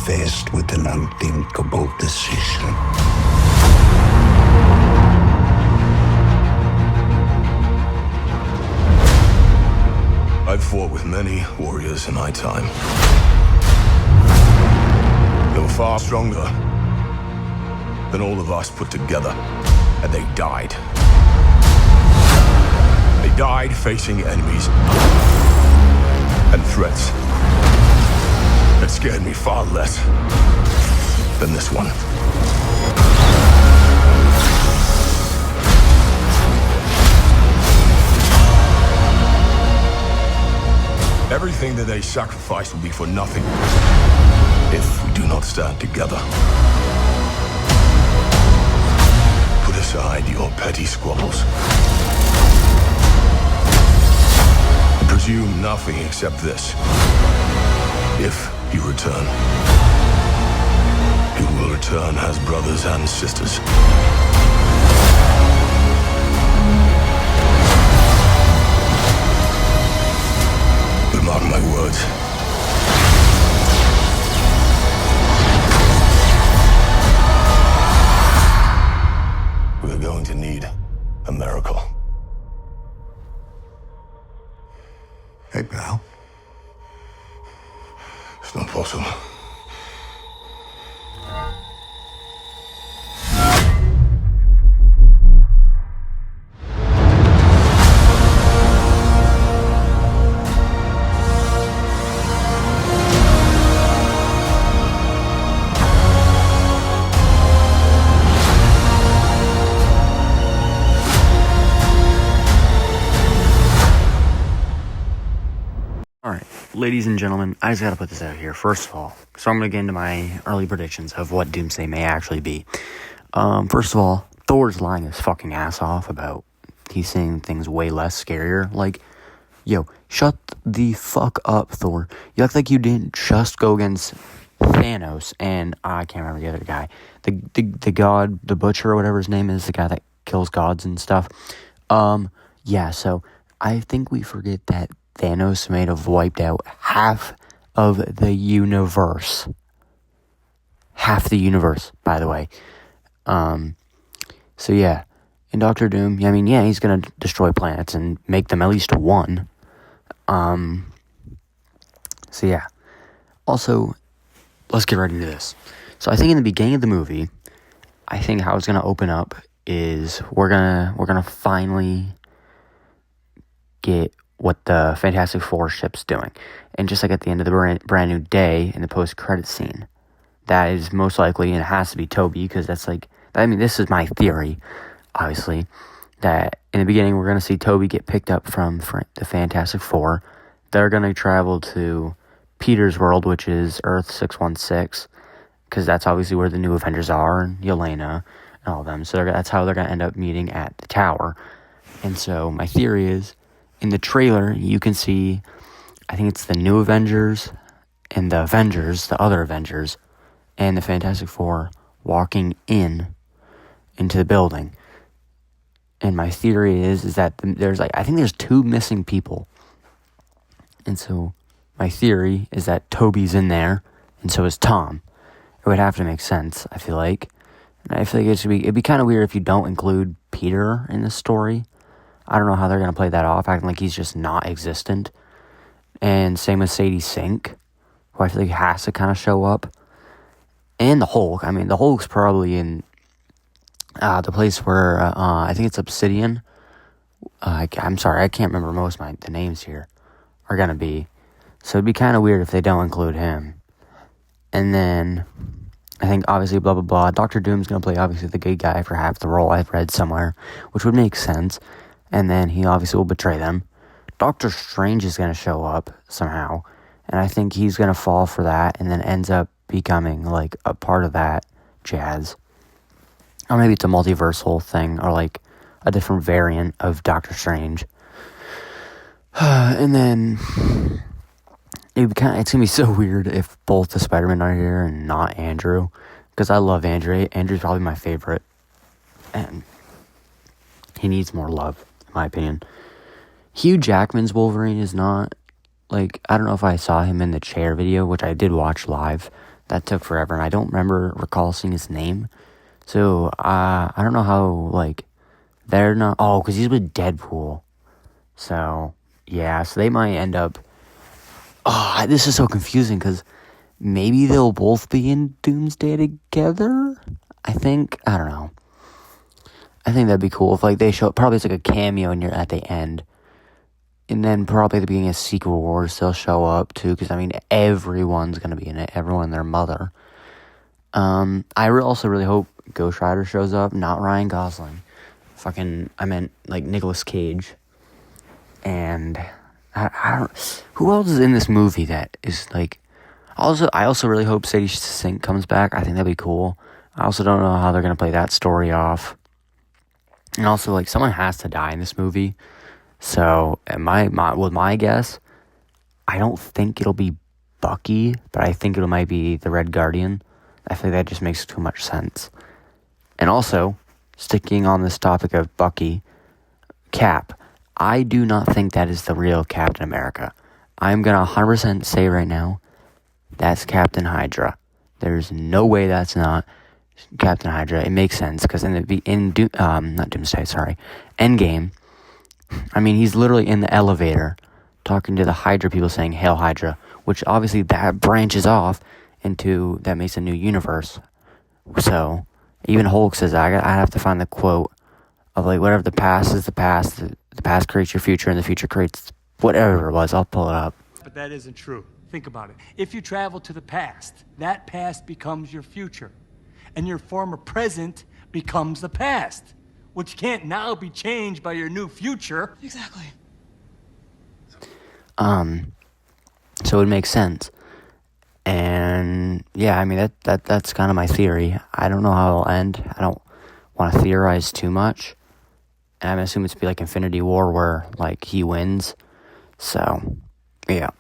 faced with an unthinkable decision. I've fought with many warriors in my time. They were far stronger than all of us put together, and they died. They died facing enemies and threats that scared me far less than this one. Everything that they sacrifice will be for nothing if we do not stand together. Put aside your petty squabbles. And presume nothing except this. If you return, you will return as brothers and sisters. But mark my words. We're going to need a miracle. Hey, pal. It's not possible. Alright, ladies and gentlemen, I just gotta put this out here, first of all. So I'm gonna get into my early predictions of what Doomsday may actually be. First of all, Thor's lying his fucking ass off about he's seeing things way less scarier. Like, yo, shut the fuck up, Thor. You act like you didn't just go against Thanos and, I can't remember the other guy. The god, the butcher or whatever his name is, the guy that kills gods and stuff. Yeah, so I think we forget that Thanos may have wiped out half of the universe. Half the universe, by the way. So yeah. In Doctor Doom, I mean, yeah, he's gonna destroy planets and make them at least one. So yeah. Also, let's get right into this. So I think in the beginning of the movie, I think how it's gonna open up is we're gonna finally get what the Fantastic Four ship's doing. And just like at the end of the brand new day in the post-credit scene, that is most likely, and it has to be Toby, because that's like, I mean, this is my theory, obviously, that in the beginning we're going to see Toby get picked up from the Fantastic Four. They're going to travel to Peter's world, which is Earth 616, because that's obviously where the new Avengers are, and Yelena, and all of them. So that's how they're going to end up meeting at the tower. And so my theory is, in the trailer, you can see, I think it's the new Avengers and the Avengers, the other Avengers, and the Fantastic Four walking into the building. And my theory is that there's I think there's 2 missing people. And so my theory is that Toby's in there, and so is Tom. It would have to make sense, I feel like. And I feel like it'd be kind of weird if you don't include Peter in this story. I don't know how they're going to play that off, acting like he's just not existent. And same with Sadie Sink, who I feel like has to kind of show up. And the Hulk. I mean, the Hulk's probably in the place where, I think it's Obsidian. I'm sorry, I can't remember most of the names here are going to be. So it'd be kind of weird if they don't include him. And then, I think, obviously, blah, blah, blah. Doctor Doom's going to play, obviously, the good guy for half the role, I've read somewhere, which would make sense. And then he obviously will betray them. Doctor Strange is going to show up somehow. And I think he's going to fall for that and then ends up becoming, like, a part of that jazz. Or maybe it's a multiversal thing, or, like, a different variant of Doctor Strange. And then it's going to be so weird if both the Spider-Men are here and not Andrew. Because I love Andrew. Andrew's probably my favorite. And he needs more love, in my opinion. Hugh Jackman's Wolverine is not, like, I don't know if I saw him in the Chair video, which I did watch live. that took forever, and I don't recall seeing his name. So, I don't know how, like, they're not... Oh, because he's with Deadpool. So, yeah, so they might end up... Oh, this is so confusing, because maybe they'll both be in Doomsday together? I don't know. I think that'd be cool if, like, they show... Probably it's like a cameo at the end. And then probably at the beginning of Secret Wars, they'll show up, too, because, I mean, everyone's going to be in it. Everyone and their mother. Also really hope Ghost Rider shows up, not Ryan Gosling. I meant, like, Nicolas Cage. And I don't... Who else is in this movie that is, like... I also really hope Sadie Sink comes back. I think that'd be cool. I also don't know how they're going to play that story off. And also, like, someone has to die in this movie. So, with my guess, I don't think it'll be Bucky, but I think it might be the Red Guardian. I think that just makes too much sense. And also, sticking on this topic of Bucky, Cap, I do not think that is the real Captain America. I'm going to 100% say right now, that's Captain Hydra. There's no way that's not Captain Hydra. It makes sense, because Endgame, I mean, he's literally in the elevator talking to the Hydra people saying, "Hail Hydra," which obviously that branches off into, that makes a new universe. So, even Hulk says, I have to find the quote of, like, whatever the past is the past, the past creates your future, and the future creates whatever it was. I'll pull it up. But that isn't true. Think about it. If you travel to the past, that past becomes your future, and your former present becomes the past, which can't now be changed by your new future. Exactly. So it makes sense. And yeah, I mean, that's kind of my theory. I don't know how it'll end. I don't want to theorize too much. And I'm assuming it's be like Infinity War, where, like, he wins. So, yeah.